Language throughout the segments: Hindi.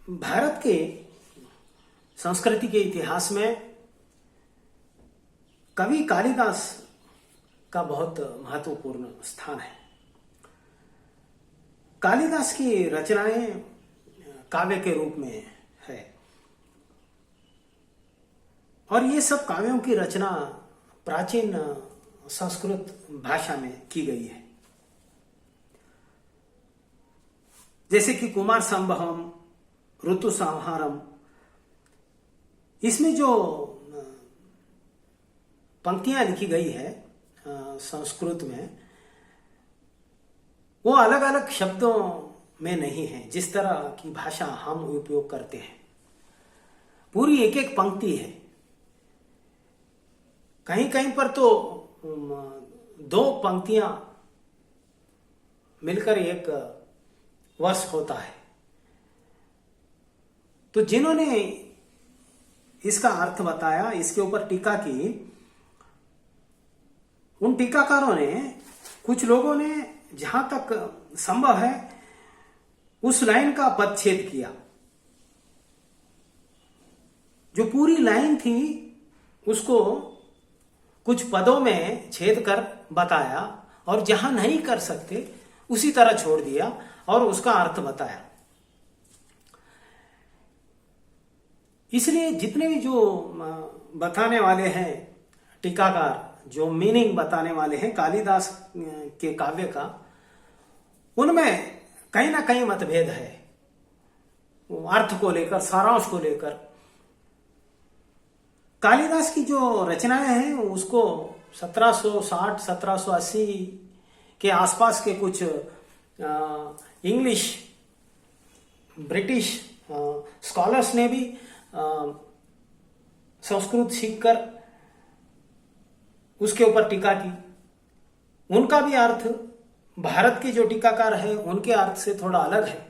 भारत के संस्कृति के इतिहास में कवि कालिदास का बहुत महत्वपूर्ण स्थान है। कालिदास की रचनाएं काव्य के रूप में है और ये सब काव्यों की रचना प्राचीन संस्कृत भाषा में की गई है। जैसे कि कुमार संभवम, ऋतु संहारम, इसमें जो पंक्तियां लिखी गई है संस्कृत में, वो अलग अलग शब्दों में नहीं है जिस तरह की भाषा हम उपयोग करते हैं। पूरी एक एक पंक्ति है। कहीं कहीं पर तो दो पंक्तियां मिलकर एक वर्ष होता है। तो जिन्होंने इसका अर्थ बताया, इसके ऊपर टीका की, उन टीकाकारों ने, कुछ लोगों ने जहां तक संभव है उस लाइन का पदच्छेद किया। जो पूरी लाइन थी उसको कुछ पदों में छेद कर बताया और जहां नहीं कर सकते उसी तरह छोड़ दिया और उसका अर्थ बताया। इसलिए जितने भी जो बताने वाले हैं टीकाकार, जो मीनिंग बताने वाले हैं कालिदास के काव्य का, उनमें कहीं ना कहीं मतभेद है अर्थ को लेकर, सारांश को लेकर। कालिदास की जो रचनाएं हैं उसको 1760 1780 के आसपास के कुछ इंग्लिश, ब्रिटिश स्कॉलर्स ने भी संस्कृत सीखकर उसके ऊपर टीका की। उनका भी अर्थ भारत के जो टीकाकार है उनके अर्थ से थोड़ा अलग है।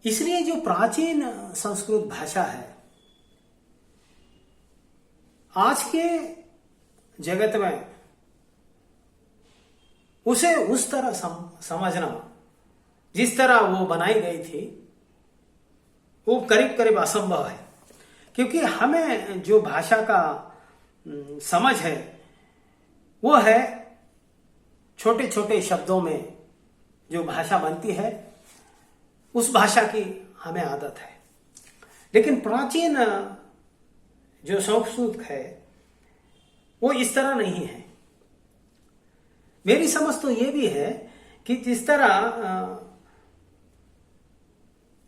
इसलिए जो प्राचीन संस्कृत भाषा है, आज के जगत में उसे उस तरह समझना जिस तरह वो बनाई गई थी, वो करीब करीब असंभव है। क्योंकि हमें जो भाषा का समझ है वो है छोटे छोटे शब्दों में जो भाषा बनती है, उस भाषा की हमें आदत है। लेकिन प्राचीन जो संस्कृत है वो इस तरह नहीं है। मेरी समझ तो ये भी है कि जिस तरह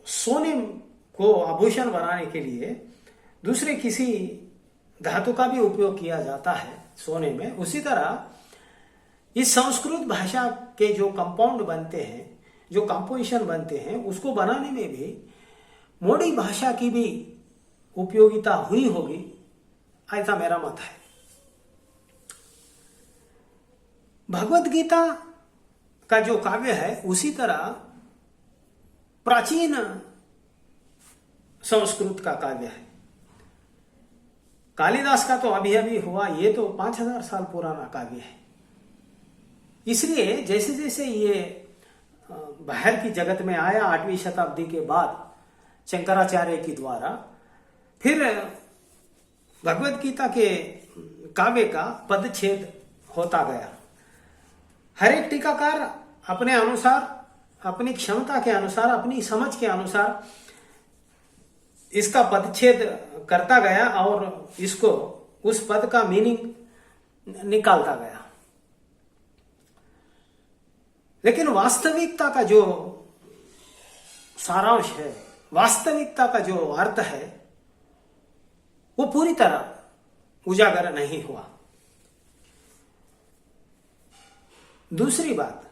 सोने को आभूषण बनाने के लिए दूसरे किसी धातु का भी उपयोग किया जाता है सोने में, उसी तरह इस संस्कृत भाषा के जो कंपाउंड बनते हैं, जो कंपोजिशन बनते हैं, उसको बनाने में भी मोडी भाषा की भी उपयोगिता हुई होगी, ऐसा मेरा मत है। भगवत गीता का जो काव्य है उसी तरह प्राचीन संस्कृत का काव्य है। कालिदास का तो अभी अभी हुआ, ये तो 5000 साल पुराना काव्य है। इसलिए जैसे जैसे ये बाहर की जगत में आया 8वीं शताब्दी के बाद शंकराचार्य के द्वारा, फिर भगवत गीता के काव्य का पदच्छेद होता गया। हर एक टीकाकार अपने अनुसार, अपनी क्षमता के अनुसार, अपनी समझ के अनुसार इसका पदच्छेद करता गया और इसको, उस पद का मीनिंग निकालता गया। लेकिन वास्तविकता का जो सारांश है, वास्तविकता का जो अर्थ है, वो पूरी तरह उजागर नहीं हुआ। दूसरी बात,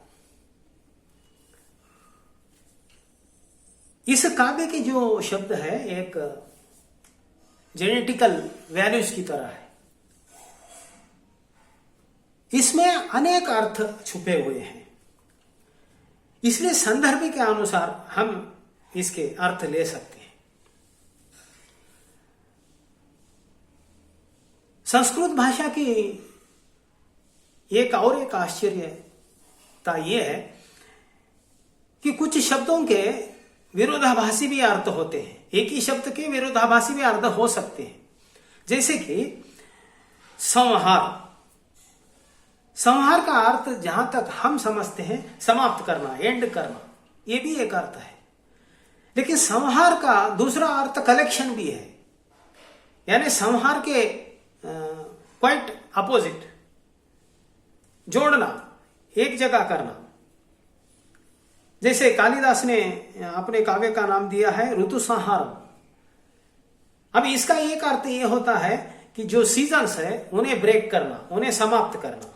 इस काव्य के जो शब्द है एक जेनेटिकल वैल्यूज की तरह है। इसमें अनेक अर्थ छुपे हुए हैं। इसलिए संदर्भ के अनुसार हम इसके अर्थ ले सकते हैं। संस्कृत भाषा की एक और एक आश्चर्यता यह है कि कुछ शब्दों के विरोधाभासी भी अर्थ होते हैं, एक ही शब्द के विरोधाभासी भी अर्थ हो सकते हैं। जैसे कि संहार, संहार का अर्थ जहां तक हम समझते हैं समाप्त करना, एंड करना, यह भी एक अर्थ है। लेकिन संहार का दूसरा अर्थ कलेक्शन भी है, यानी संहार के क्वाइट अपोजिट, जोड़ना, एक जगह करना। जैसे कालिदास ने अपने काव्य का नाम दिया है ऋतु संहारम। अब इसका एक अर्थ यह होता है कि जो सीजन्स है उन्हें ब्रेक करना, उन्हें समाप्त करना।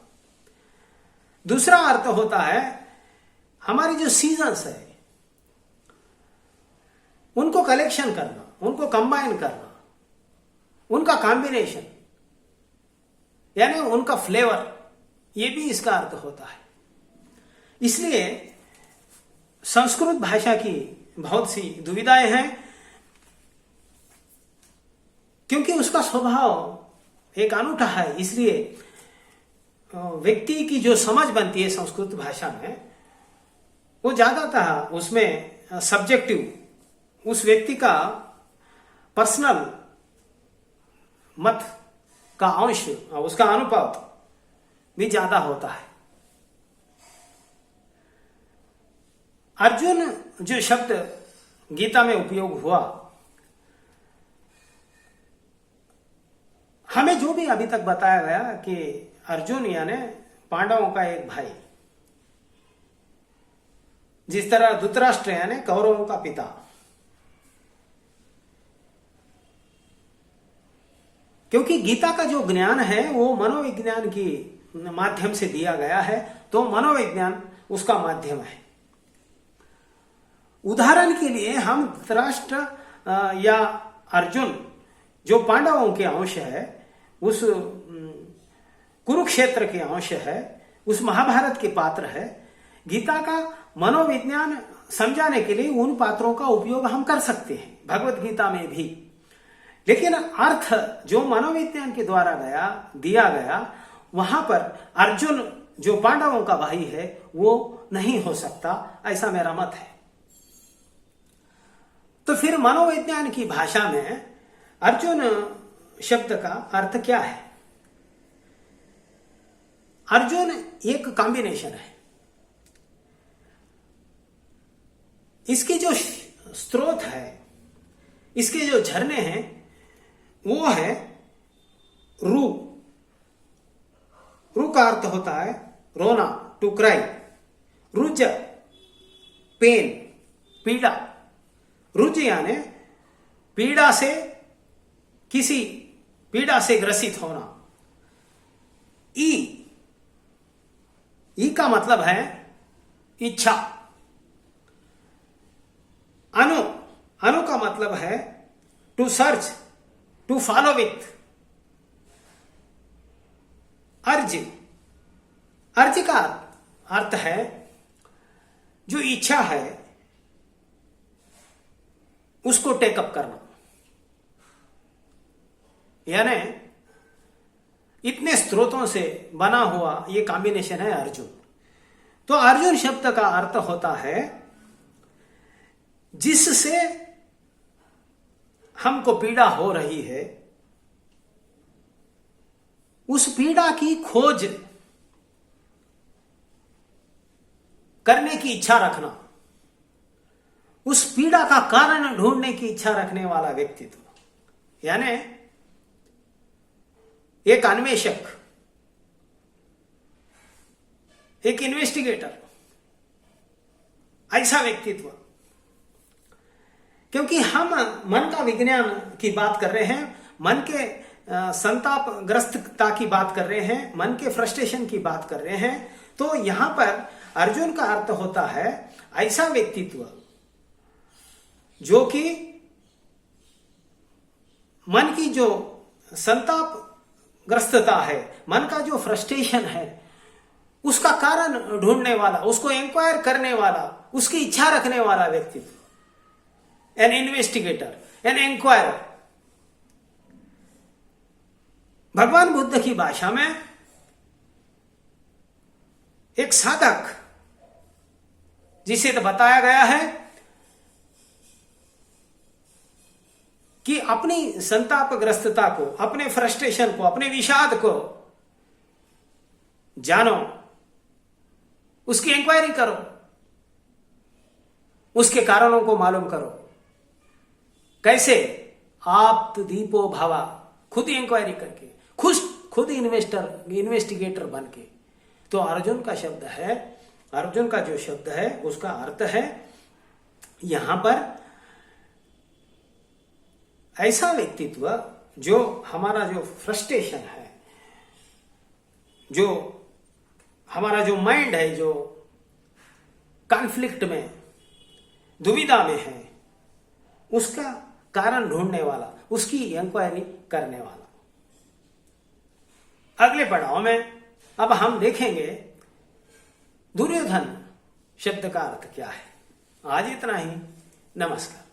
दूसरा अर्थ होता है हमारी जो सीजन्स है उनको कलेक्शन करना, उनको कंबाइन करना, उनका कॉम्बिनेशन, यानी उनका फ्लेवर, यह भी इसका अर्थ होता है। इसलिए संस्कृत भाषा की बहुत सी दुविधाएं हैं, क्योंकि उसका स्वभाव एक अनूठा है। इसलिए व्यक्ति की जो समझ बनती है संस्कृत भाषा में, वो ज्यादातर उसमें सब्जेक्टिव, उस व्यक्ति का पर्सनल मत का अंश, उसका अनुपात भी ज्यादा होता है। अर्जुन जो शब्द गीता में उपयोग हुआ, हमें जो भी अभी तक बताया गया कि अर्जुन यानी पांडवों का एक भाई, जिस तरह धृतराष्ट्र यानी कौरवों का पिता। क्योंकि गीता का जो ज्ञान है वो मनोविज्ञान की माध्यम से दिया गया है, तो मनोविज्ञान उसका माध्यम है। उदाहरण के लिए हम धृतराष्ट्र या अर्जुन जो पांडवों के अंश है, उस कुरुक्षेत्र के अंश है, उस महाभारत के पात्र है, गीता का मनोविज्ञान समझाने के लिए उन पात्रों का उपयोग हम कर सकते हैं भगवत गीता में भी। लेकिन अर्थ जो मनोविज्ञान के द्वारा दिया गया, वहां पर अर्जुन जो पांडवों का भाई है वो नहीं हो सकता, ऐसा मेरा मत है। तो फिर मनोविज्ञान की भाषा में अर्जुन शब्द का अर्थ क्या है? अर्जुन एक कॉम्बिनेशन है। इसकी जो स्रोत है, इसके जो झरने हैं, वो है रू। रू का अर्थ होता है रोना, टू क्राई। रुज, पेन, पीड़ा। रुज यानी पीड़ा से, किसी पीड़ा से ग्रसित होना। ई का मतलब है इच्छा। अनु का मतलब है to search, to follow with. अर्ज का अर्थ है जो इच्छा है उसको टेकअप करना, यानी इतने स्रोतों से बना हुआ ये कॉम्बिनेशन है अर्जुन। तो अर्जुन शब्द का अर्थ होता है जिससे हमको पीड़ा हो रही है, उस पीड़ा की खोज करने की इच्छा रखना, उस पीड़ा का कारण ढूंढने की इच्छा रखने वाला व्यक्तित्व, यानी एक अन्वेषक, एक इन्वेस्टिगेटर, ऐसा व्यक्तित्व। क्योंकि हम मन का विज्ञान की बात कर रहे हैं, मन के संतापग्रस्तता की बात कर रहे हैं, मन के फ्रस्ट्रेशन की बात कर रहे हैं, तो यहां पर अर्जुन का अर्थ होता है ऐसा व्यक्तित्व जो कि मन की जो संतापग्रस्तता है, मन का जो फ्रस्ट्रेशन है, उसका कारण ढूंढने वाला, उसको इंक्वायर करने वाला, उसकी इच्छा रखने वाला व्यक्तित्व, एन इन्वेस्टिगेटर, एन इंक्वायरर। भगवान बुद्ध की भाषा में एक साधक जिसे तो बताया गया है कि अपनी संतापग्रस्तता को, अपने फ्रस्ट्रेशन को, अपने विषाद को जानो, उसकी इंक्वायरी करो, उसके कारणों को मालूम करो। कैसे? आप दीपो भावा, खुद इंक्वायरी करके, खुद इन्वेस्टिगेटर बन के। तो अर्जुन का शब्द है, अर्जुन का जो शब्द है उसका अर्थ है यहां पर ऐसा व्यक्तित्व जो हमारा जो फ्रस्ट्रेशन है, जो हमारा जो माइंड है, जो कॉन्फ्लिक्ट में, दुविधा में है, उसका कारण ढूंढने वाला, उसकी इंक्वायरी करने वाला। अगले पड़ाव में अब हम देखेंगे दुर्योधन शब्द का अर्थ क्या है। आज इतना ही। नमस्कार।